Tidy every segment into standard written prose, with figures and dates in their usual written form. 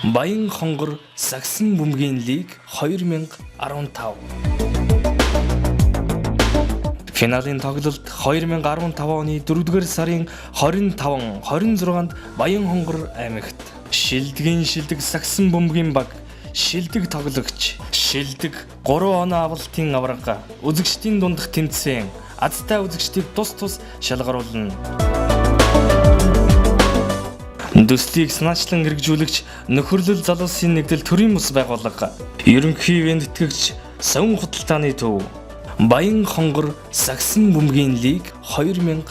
Баян хонгор Сагсан бөмбөгийн лиг 2015. Финалийн тоглолт 2015 оны 4-р сарын 25-26-нд Баян хонгор аймагт шилдэг Сагсан бөмбөгийн баг, шилдэг тоглогч, шилдэг 3 оноо авалтын аварга, үзэгчдийн дундах тэмцээн, азтай үзэгчдийг тус шалгаруулна. Дөслийг санаачлан хэрэгжүүлэгч нөхөрлөл залуусын нэгдэл төрийн мус байгууллага, ерөнхий ивент тэтгэгч Савн худалдааны төв, Баян хонгор Сагсан бөмбөгийн лиг 2015.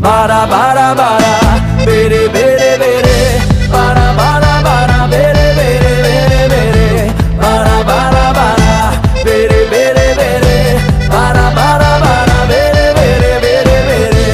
Bara bara bara, bere bere bere, bara bara bara, bere bere bere bere, bara bara bara, bere bere bere, bara bara bara, bere bere bere bere.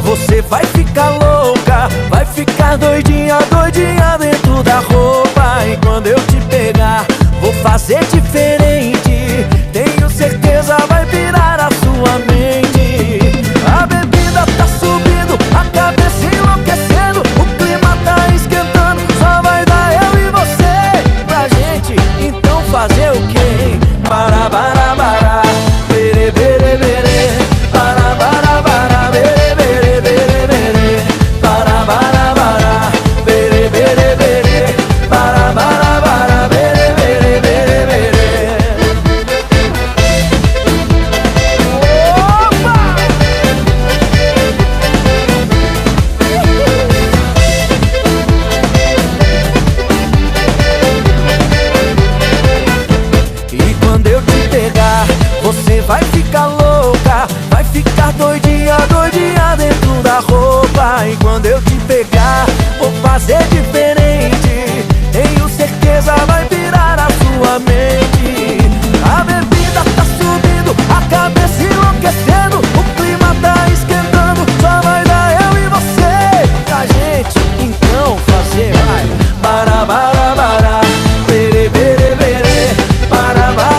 Você vai ficar louca, vai ficar doidinha, doidinha dentro da roupa. E quando eu te pegar, vou fazer diferente. Tenho certeza vai virar a sua mente. A bebida tá subindo, a cabeça enlouquecendo, o clima tá esquentando, só vai dar eu e você pra gente. Então fazer o quê? Para, para, para, bere, bere, bere, para, para, para, bere. Você vai ficar louca, vai ficar doidinha, doidinha dentro da roupa. E quando eu te pegar, vou fazer diferente. Tenho certeza vai virar a sua mente. A bebida tá subindo, a cabeça enlouquecendo, o clima tá esquentando, só vai dar eu e você pra gente. Então fazer vai, para, para, para, bere, bere, bere, para, para.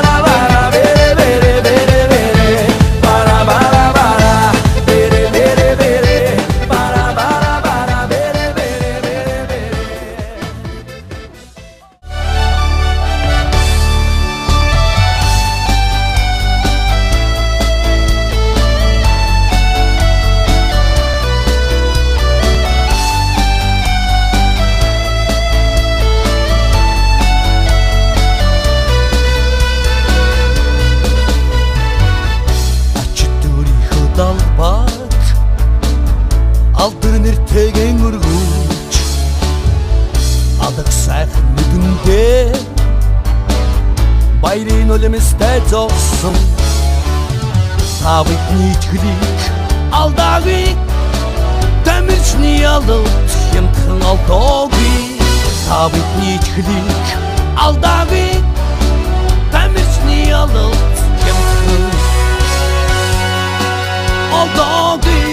Алтын эртеген өргөж алдаг сайхан нүдэндээ баярын үлэмстэй зогсон тавыкны ичгэлийг алдаагүй тамирчны ялалт хямдхан алдаагүй тавыкны ичгэлийг алдаагүй тамирчны ялалт хямдхан алдаагүй.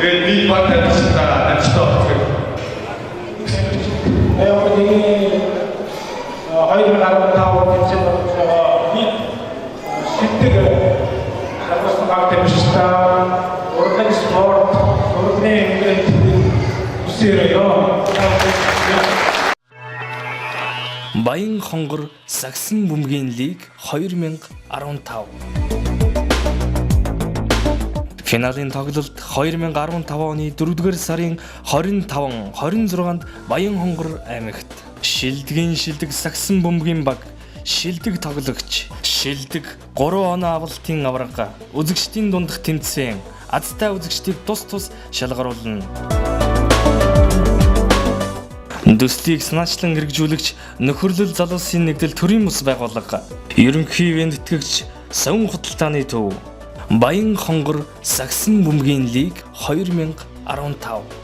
Редди баталистаа анстот. Эвний 2015 онд бид шилдэг хадгалсан баг тамирчдаа уран спорт, ураны ивент үсэрээ. Баян хонгор Сагсан бөмбөгийн лиг 2015. Финалийн тоглолт 2015 оны 4-р сарын 25-26-нд Баян хонгор аймагт шилдэг Сагсан бөмбөгийн баг, шилдэг тоглогч. Шилдэг 3 оноо авалтын аварга. Үзэгчдийн дундх тэмцээн азтай үзэгчдийг тус шалгаруулна. Төслийг санаачлан хэрэгжүүлэгч нөхөрлөл залуусын нэгдэл төрийн мус байгууллага. Ерөнхий ивент тэтгэгч Савн худалдааны төв. Баян хонгор сагсан бөмбөгийн лиг 2015